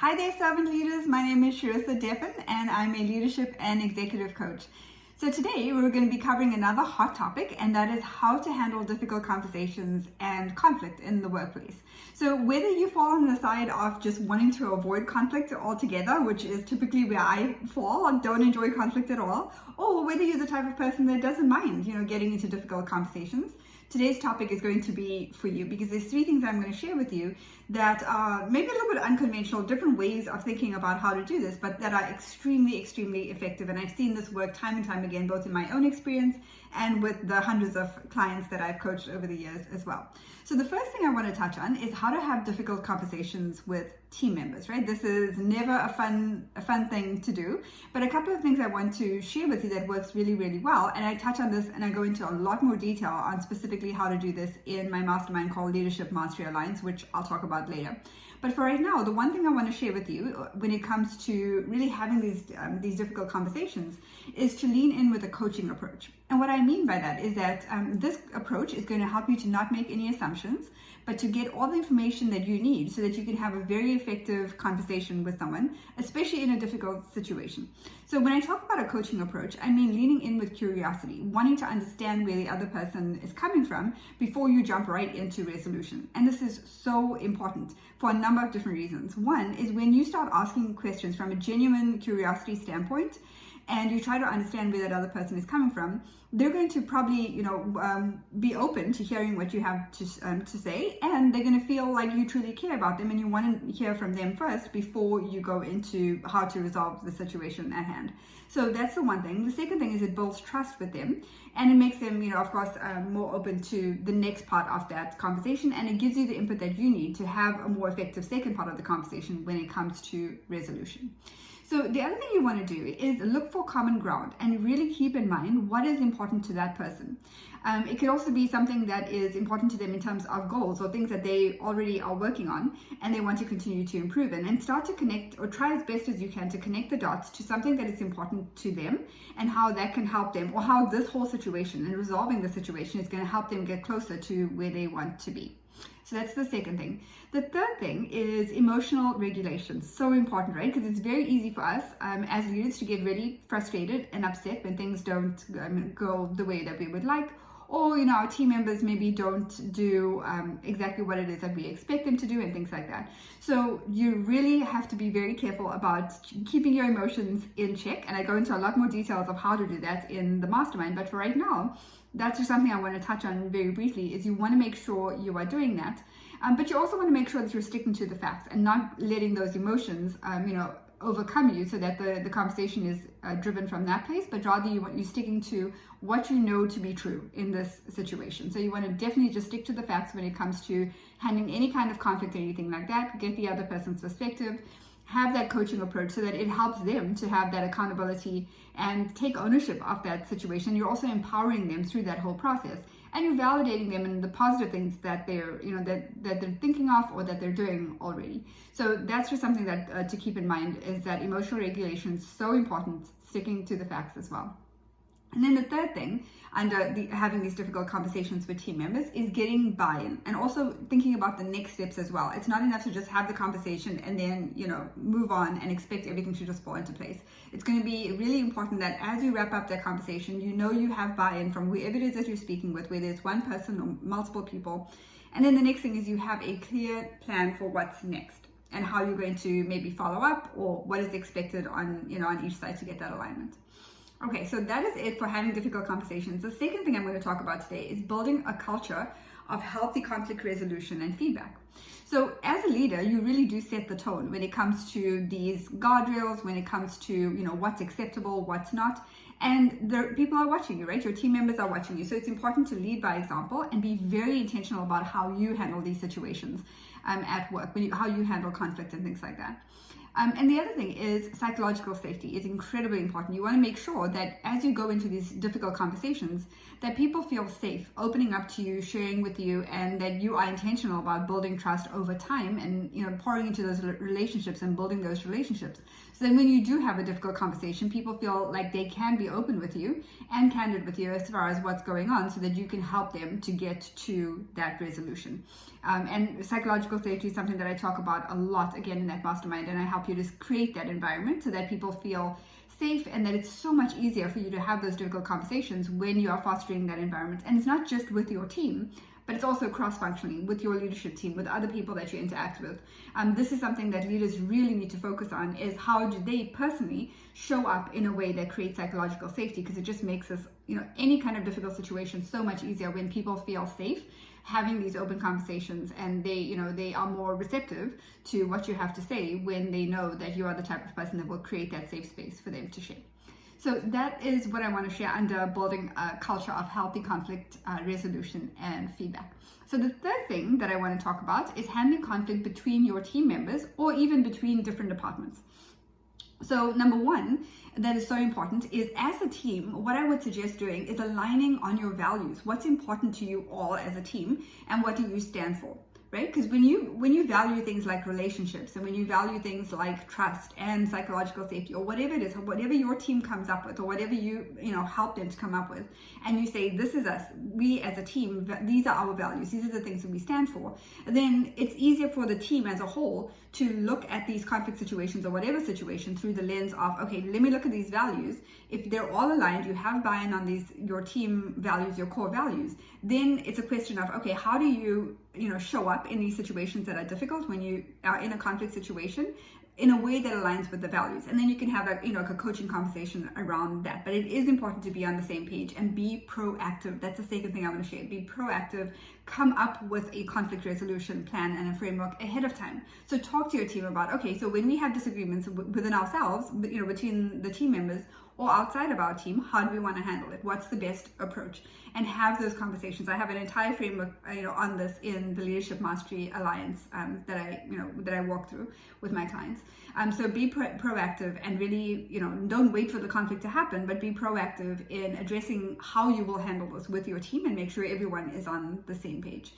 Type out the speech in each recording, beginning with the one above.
Hi there, servant leaders. My name is Sharissa Deppen, and I'm a leadership and executive coach. So today we're going to be covering another hot topic, and that is how to handle difficult conversations and conflict in the workplace. So whether you fall on the side of just wanting to avoid conflict altogether, which is typically where I fall, and don't enjoy conflict at all, or whether you're the type of person that doesn't mind, getting into difficult conversations, today's topic is going to be for you, because there's three things I'm going to share with you that are maybe a little bit unconventional, different ways of thinking about how to do this, but that are extremely, extremely effective. And I've seen this work time and time again, both in my own experience and with the hundreds of clients that I've coached over the years as well. So the first thing I want to touch on is how to have difficult conversations with team members, right? This is never a fun thing to do, but a couple of things I want to share with you that works really, really well. And I touch on this and I go into a lot more detail on specifically how to do this in my mastermind called Leadership Mastery Alliance, which I'll talk about later. But for right now, the one thing I want to share with you when it comes to really having these difficult conversations is to lean in with a coaching approach. And what I mean by that is that this approach is going to help you to not make any assumptions, but to get all the information that you need so that you can have a very effective conversation with someone, especially in a difficult situation. So when I talk about a coaching approach, I mean leaning in with curiosity, wanting to understand where the other person is coming from before you jump right into resolution. And this is so important for a number of different reasons. One is when you start asking questions from a genuine curiosity standpoint, and you try to understand where that other person is coming from, they're going to probably, be open to hearing what you have to say, and they're going to feel like you truly care about them, and you want to hear from them first before you go into how to resolve the situation at hand. So that's the one thing. The second thing is it builds trust with them, and it makes them, of course, more open to the next part of that conversation, and it gives you the input that you need to have a more effective second part of the conversation when it comes to resolution. So the other thing you want to do is look for common ground and really keep in mind what is important to that person. It could also be something that is important to them in terms of goals or things that they already are working on and they want to continue to improve in, and start to connect, or try as best as you can to connect the dots to something that is important to them and how that can help them, or how this whole situation and resolving the situation is going to help them get closer to where they want to be. So that's the second thing. The third thing is emotional regulation. So important, right? Because it's very easy for us as leaders to get really frustrated and upset when things don't go the way that we would like, or our team members maybe don't do exactly what it is that we expect them to do, and things like that. So you really have to be very careful about keeping your emotions in check, and I go into a lot more details of how to do that in the mastermind. But for right now, that's just something I want to touch on very briefly, is you want to make sure you are doing that. But you also want to make sure that you're sticking to the facts and not letting those emotions, overcome you, so that the conversation is driven from that place, but rather you're sticking to what you know to be true in this situation. So you want to definitely just stick to the facts when it comes to handling any kind of conflict or anything like that. Get the other person's perspective. Have that coaching approach so that it helps them to have that accountability and take ownership of that situation. You're also empowering them through that whole process, and you're validating them in the positive things that they're, that they're thinking of or that they're doing already. So that's just something that to keep in mind, is that emotional regulation is so important, sticking to the facts as well. And then the third thing under having these difficult conversations with team members is getting buy-in, and also thinking about the next steps as well. It's not enough to just have the conversation and then, move on and expect everything to just fall into place. It's going to be really important that as you wrap up that conversation, you have buy-in from whoever it is that you're speaking with, whether it's one person or multiple people. And then the next thing is you have a clear plan for what's next and how you're going to maybe follow up, or what is expected on each side to get that alignment. Okay, so that is it for having difficult conversations. The second thing I'm going to talk about today is building a culture of healthy conflict resolution and feedback. So as a leader, you really do set the tone when it comes to these guardrails, when it comes to, what's acceptable, what's not. And the people are watching you, right? Your team members are watching you. So it's important to lead by example and be very intentional about how you handle these situations at work, how you handle conflict and things like that. And the other thing is psychological safety is incredibly important. You want to make sure that as you go into these difficult conversations, that people feel safe opening up to you, sharing with you, and that you are intentional about building trust over time and pouring into those relationships and building those relationships. So then when you do have a difficult conversation, people feel like they can be open with you and candid with you as far as what's going on, so that you can help them to get to that resolution. And psychological safety is something that I talk about a lot again in that mastermind, and I help you to create that environment so that people feel safe and that it's so much easier for you to have those difficult conversations when you are fostering that environment. And it's not just with your team, but it's also cross-functionally with your leadership team, with other people that you interact with. This is something that leaders really need to focus on, is how do they personally show up in a way that creates psychological safety, because it just makes us, any kind of difficult situation so much easier when people feel safe having these open conversations, and they are more receptive to what you have to say when they know that you are the type of person that will create that safe space for them to share. So that is what I want to share under building a culture of healthy conflict resolution and feedback. So the third thing that I want to talk about is handling conflict between your team members or even between different departments. So number one, that is so important, is as a team, what I would suggest doing is aligning on your values. What's important to you all as a team, and what do you stand for? Right? Because when you value things like relationships, and when you value things like trust and psychological safety, or whatever it is, or whatever your team comes up with, or whatever you help them to come up with, and you say, this is us, we as a team, these are our values, these are the things that we stand for, then it's easier for the team as a whole to look at these conflict situations or whatever situation through the lens of, okay, let me look at these values. If they're all aligned, you have buy-in on these, your team values, your core values, then it's a question of, okay, how do you show up in these situations that are difficult when you are in a conflict situation in a way that aligns with the values. And then you can have a coaching conversation around that. But it is important to be on the same page and be proactive. That's the second thing I want to share. Be proactive. Come up with a conflict resolution plan and a framework ahead of time. So talk to your team about, okay, so when we have disagreements within ourselves, between the team members or outside of our team, how do we want to handle it? What's the best approach? And have those conversations. I have an entire framework, on this in the Leadership Mastery Alliance that I walk through with my clients. So be proactive and really, don't wait for the conflict to happen, but be proactive in addressing how you will handle this with your team and make sure everyone is on the same page.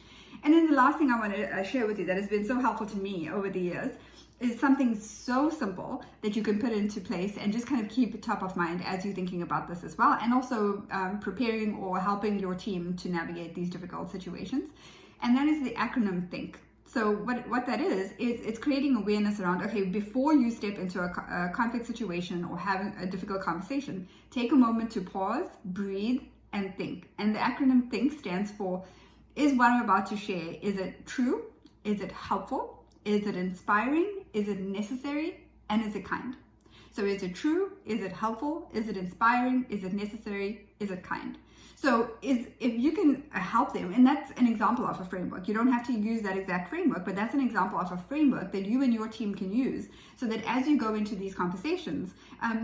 And then the last thing I want to share with you that has been so helpful to me over the years is something so simple that you can put into place and just kind of keep it top of mind as you're thinking about this as well, and also preparing or helping your team to navigate these difficult situations. And that is the acronym THINK. So what that is it's creating awareness around, okay, before you step into a conflict situation or having a difficult conversation, take a moment to pause, breathe, and think. And the acronym THINK stands for, is what I'm about to share, is it true? Is it helpful? Is it inspiring? Is it necessary? And is it kind? So is it true? Is it helpful? Is it inspiring? Is it necessary? Is it kind? So if you can help them, and that's an example of a framework. You don't have to use that exact framework, but that's an example of a framework that you and your team can use, so that as you go into these conversations,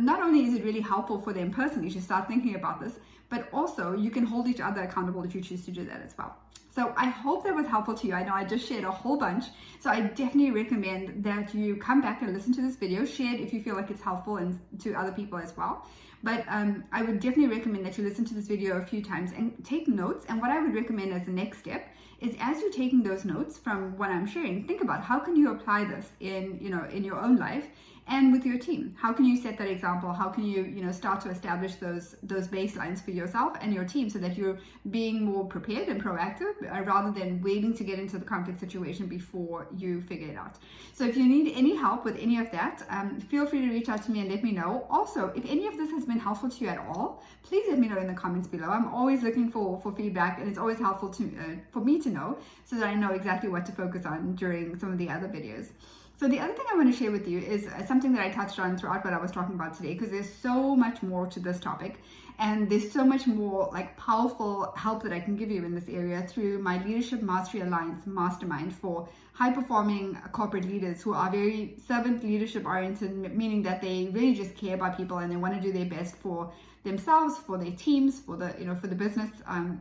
not only is it really helpful for them personally to start thinking about this, but also you can hold each other accountable if you choose to do that as well. So I hope that was helpful to you. I know I just shared a whole bunch, so I definitely recommend that you come back and listen to this video, share it if you feel like it's helpful and to other people as well. But I would definitely recommend that you listen to this video a few times and take notes. And what I would recommend as the next step is, as you're taking those notes from what I'm sharing, think about how can you apply this in your own life and with your team. How can you set that example? How can you start to establish those baselines for yourself and your team, so that you're being more prepared and proactive rather than waiting to get into the conflict situation before you figure it out. So if you need any help with any of that, feel free to reach out to me and let me know. Also, if any of this has been helpful to you at all, please let me know in the comments below. I'm always looking for feedback, and it's always helpful for me to know, so that I know exactly what to focus on during some of the other videos. So the other thing I want to share with you is something that I touched on throughout what I was talking about today, because there's so much more to this topic, And there's so much more like powerful help that I can give you in this area through my Leadership Mastery Alliance mastermind for high performing corporate leaders who are very servant leadership oriented, meaning that they really just care about people and they want to do their best for themselves, for their teams, for the for the business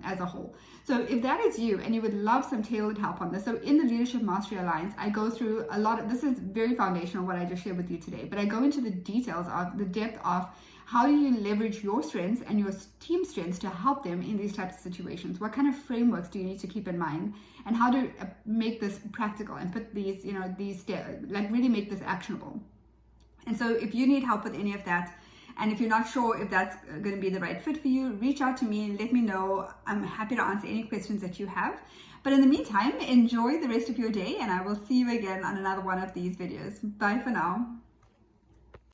as a whole. So if that is you and you would love some tailored help on this, so in the Leadership Mastery Alliance, I go through a lot of, this is very foundational what I just shared with you today, but I go into the details of the depth of how do you leverage your strengths and your team strengths to help them in these types of situations? What kind of frameworks do you need to keep in mind? And how to make this practical and put these, like really make this actionable. And so if you need help with any of that, and if you're not sure if that's going to be the right fit for you, reach out to me and let me know. I'm happy to answer any questions that you have. But in the meantime, enjoy the rest of your day, and I will see you again on another one of these videos. Bye for now.